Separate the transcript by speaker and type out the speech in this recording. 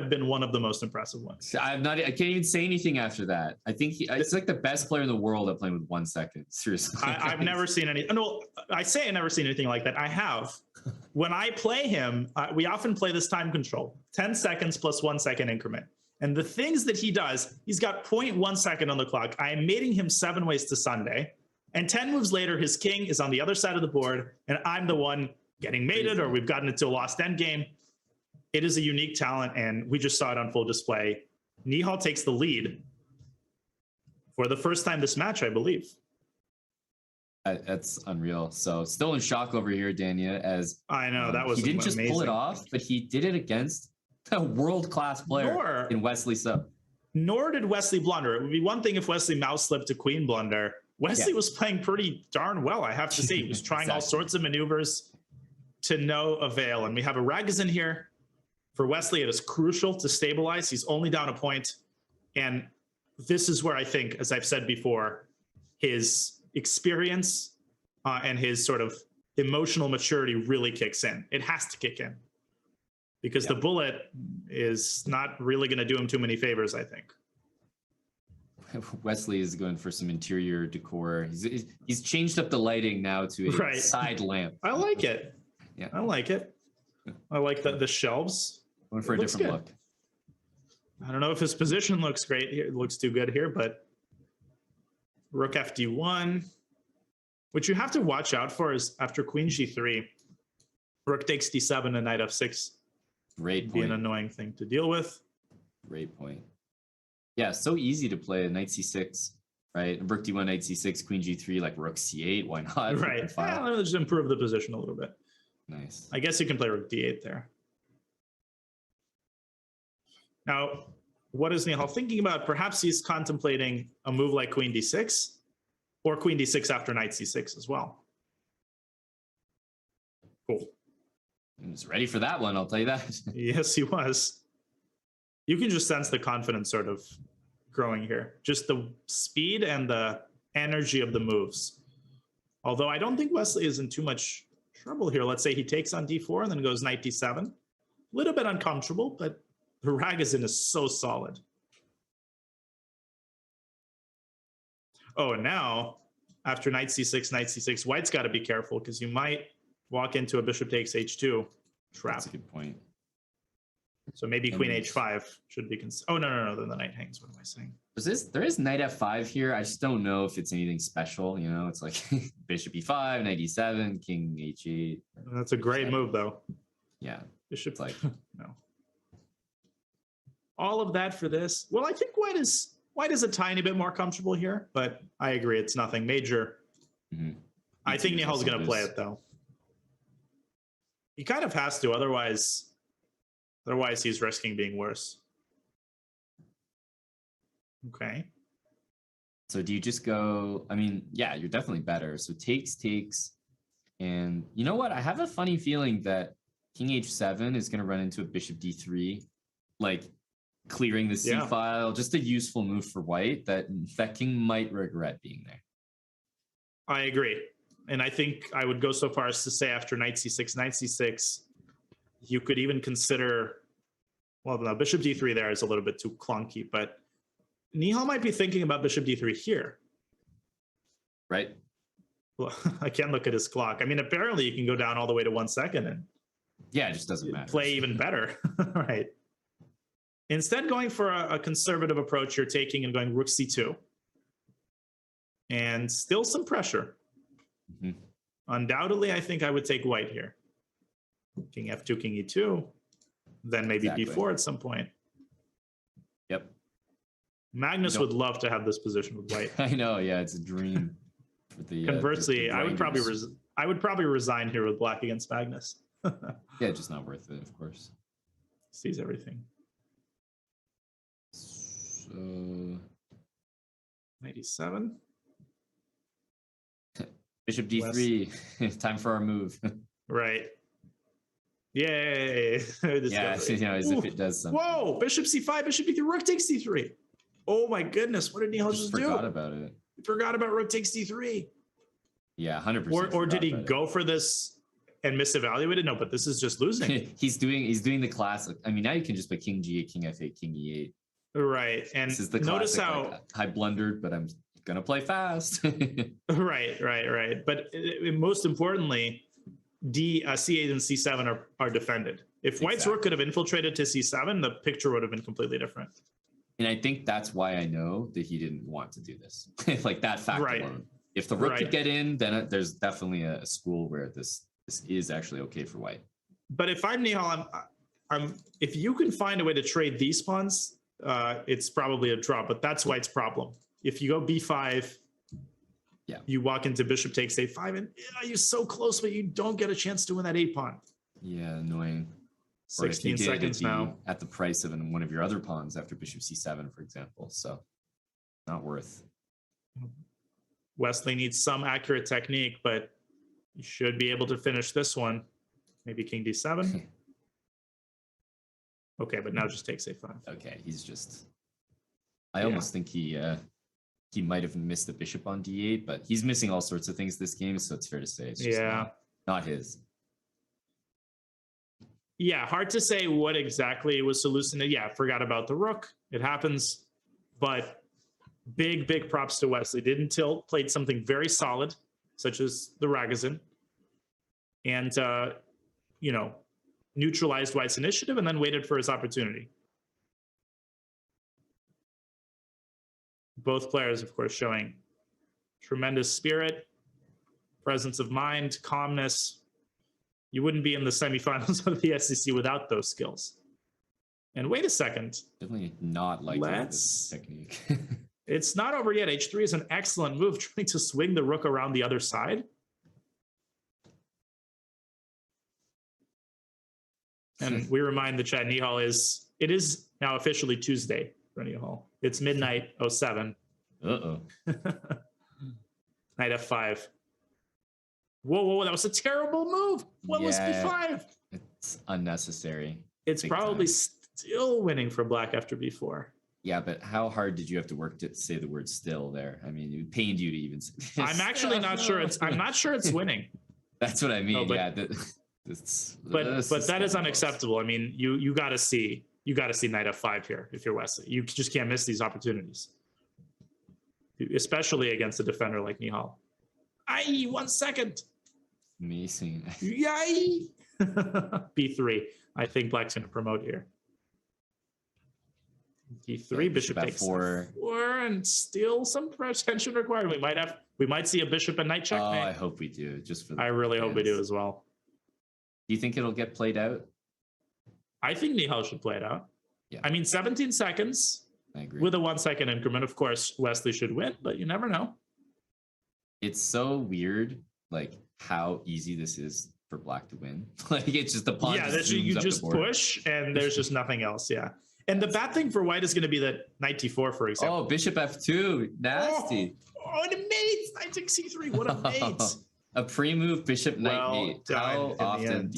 Speaker 1: have been one of the most impressive ones.
Speaker 2: I can't even say anything after that. I think it's like the best player in the world at playing with 1 second. Seriously.
Speaker 1: I've never seen any. No, I say I never seen anything like that. I have. When I play him, we often play this time control, 10 seconds plus 1 second increment. And the things that he does, he's got 0.1 second on the clock. I am mating him 7 ways to Sunday. And 10 moves later, his king is on the other side of the board, and I'm the one getting mated, or we've gotten into a lost endgame. It is a unique talent, and we just saw it on full display. Nihal takes the lead for the first time this match, I believe.
Speaker 2: That's unreal. So still in shock over here, Dania, as
Speaker 1: I know that was
Speaker 2: he didn't just
Speaker 1: amazing.
Speaker 2: pull it off, but he did it against a world-class player in Wesley sub.
Speaker 1: Nor did Wesley blunder. It would be one thing if Wesley mouse slipped to queen blunder. Wesley was playing pretty darn well, I have to say. He was trying all sorts of maneuvers to no avail. And we have a 𝙬𝙬𝙬 here. For Wesley, it is crucial to stabilize. He's only down a point. And this is where I think, as I've said before, his experience and his sort of emotional maturity really kicks in. It has to kick in. Because the bullet is not really going to do him too many favors, I think.
Speaker 2: Wesley is going for some interior decor. He's changed up the lighting now to a side lamp.
Speaker 1: I like it.
Speaker 2: Yeah,
Speaker 1: I like it. I like the shelves.
Speaker 2: Going for a different look.
Speaker 1: I don't know if his position looks great here. It looks too good here, but rook fd1. What you have to watch out for is after queen g3, rook takes d7 and knight f6.
Speaker 2: Great point.
Speaker 1: Be an annoying thing to deal with.
Speaker 2: Great point. Yeah, so easy to play knight c6, right? Rook d1, knight c6, queen g3, like rook c8. Why not?
Speaker 1: Right. Yeah, let me just improve the position a little bit.
Speaker 2: Nice.
Speaker 1: I guess you can play rook d8 there. Now, what is Nihal thinking about? Perhaps he's contemplating a move like queen d6 or queen d6 after knight c6 as well. Cool.
Speaker 2: He was ready for that one, I'll tell you that.
Speaker 1: Yes, he was. You can just sense the confidence sort of growing here. Just the speed and the energy of the moves. Although I don't think Wesley is in too much trouble here. Let's say he takes on d4 and then goes knight d7. A little bit uncomfortable, but the 𝙬𝙬𝙬 is so solid. Oh, and now, after knight c6, white's got to be careful because you might walk into a bishop takes h2 trap.
Speaker 2: That's a good point.
Speaker 1: So maybe queen h5 should be oh, no, then the knight hangs. What am I saying?
Speaker 2: There is knight f5 here. I just don't know if it's anything special. You know, it's like bishop e5, knight e7, king h8.
Speaker 1: That's a great move, though.
Speaker 2: Yeah.
Speaker 1: Bishop, like, no. All of that for this. Well, I think white is a tiny bit more comfortable here, but I agree. It's nothing major. I think Nihal's going to play it, though. He kind of has to, otherwise he's risking being worse. Okay.
Speaker 2: So do you just go, I mean, yeah, you're definitely better. So takes. And you know what? I have a funny feeling that king h7 is going to run into a bishop d3, like clearing the c file. Just a useful move for white that king might regret being there.
Speaker 1: I agree. And I think I would go so far as to say after knight c6, you could even consider, well, no, bishop d3 there is a little bit too clunky, but Nihal might be thinking about bishop d3 here.
Speaker 2: Right.
Speaker 1: Well, I can't look at his clock. I mean, apparently you can go down all the way to 1 second and
Speaker 2: yeah, it just doesn't matter.
Speaker 1: Play even better. Right. Instead, going for a conservative approach, you're taking and going rook c2. And still some pressure. Undoubtedly, I think I would take white here. King f2, king e2, then maybe b4 at some point.
Speaker 2: Yep.
Speaker 1: Magnus would love to have this position with white.
Speaker 2: I know, yeah, it's a dream. For the,
Speaker 1: conversely, I would probably resign here with black against Magnus.
Speaker 2: Yeah, just not worth it, of course.
Speaker 1: Sees everything.
Speaker 2: So
Speaker 1: 97.
Speaker 2: Bishop d3. Time for our move.
Speaker 1: Right. Yay.
Speaker 2: Yeah, you know, as if it does something.
Speaker 1: Whoa, bishop c5, bishop d3, rook takes d3. Oh my goodness, what did Nihal just do?
Speaker 2: Forgot about it.
Speaker 1: He forgot about rook takes d3.
Speaker 2: Yeah, 100%.
Speaker 1: Or did he go for this and misevaluated? No, but this is just losing.
Speaker 2: he's doing the classic. I mean, now you can just play king g8, king f8, king e8.
Speaker 1: Right. And
Speaker 2: this is the
Speaker 1: notice
Speaker 2: classic,
Speaker 1: how
Speaker 2: like, I blundered, but I'm gonna play fast.
Speaker 1: Right. But most importantly, c8 and c7 are defended. If White's rook could have infiltrated to c7, the picture would have been completely different.
Speaker 2: And I think that's why I know that he didn't want to do this. Like that fact alone. If the rook could get in, then there's definitely a school where this is actually okay for White.
Speaker 1: But if I'm Nihal, if you can find a way to trade these pawns, it's probably a draw. But that's White's problem. If you go b5, you walk into bishop takes a5, and you're so close, but you don't get a chance to win that 8 pawn.
Speaker 2: Yeah, annoying.
Speaker 1: 16 seconds now.
Speaker 2: At the price of one of your other pawns after bishop c7, for example. So not worth.
Speaker 1: Wesley needs some accurate technique, but you should be able to finish this one. Maybe king d7. Okay, but now just takes a5.
Speaker 2: Okay, he's just... I almost think he might have missed the bishop on d8, but he's missing all sorts of things this game, so it's fair to say it's just not his.
Speaker 1: Yeah, hard to say what exactly was hallucinated. Yeah, forgot about the rook. It happens, but big props to Wesley. Didn't tilt, played something very solid, such as the 𝙬𝙬𝙬𝙬, and neutralized White's initiative and then waited for his opportunity. Both players, of course, showing tremendous spirit, presence of mind, calmness. You wouldn't be in the semifinals of the SEC without those skills. And wait a second.
Speaker 2: Definitely not like this technique.
Speaker 1: It's not over yet. H3 is an excellent move, trying to swing the rook around the other side. And we remind the chat, Nihal it is now officially Tuesday for Nihal. It's midnight 07.
Speaker 2: Uh-oh.
Speaker 1: Knight f5. Whoa, that was a terrible move. What was b5?
Speaker 2: It's unnecessary.
Speaker 1: It's probably still winning for black after b4.
Speaker 2: Yeah, but how hard did you have to work to say the word still there? I mean, it pained you to even say this.
Speaker 1: I'm actually not sure it's winning.
Speaker 2: That's what I mean.
Speaker 1: No, but that is unacceptable. I mean, you got to see knight f5 here if you're Wesley. You just can't miss these opportunities, especially against a defender like Nihal. 1 second.
Speaker 2: Amazing.
Speaker 1: Yay! b3. I think black's going to promote here. d3, bishop takes 4, and still some tension required. We might see a bishop and knight checkmate.
Speaker 2: Oh, I hope we do. Just for
Speaker 1: I really hope we do as well.
Speaker 2: Do you think it'll get played out?
Speaker 1: I think Nihal should play it out.
Speaker 2: Yeah.
Speaker 1: I mean, 17 seconds.
Speaker 2: I agree.
Speaker 1: With a 1 second increment, of course, Wesley should win, but you never know.
Speaker 2: It's so weird, like how easy this is for black to win. Like it's just the pawn.
Speaker 1: Yeah, you just push, and there's just nothing else. Yeah, and the bad thing for White is going to be that knight d4, for example.
Speaker 2: Oh, bishop f2, nasty.
Speaker 1: Oh, and a mate. Knight takes c3. What a mate.
Speaker 2: A pre-move bishop knight mate. How often?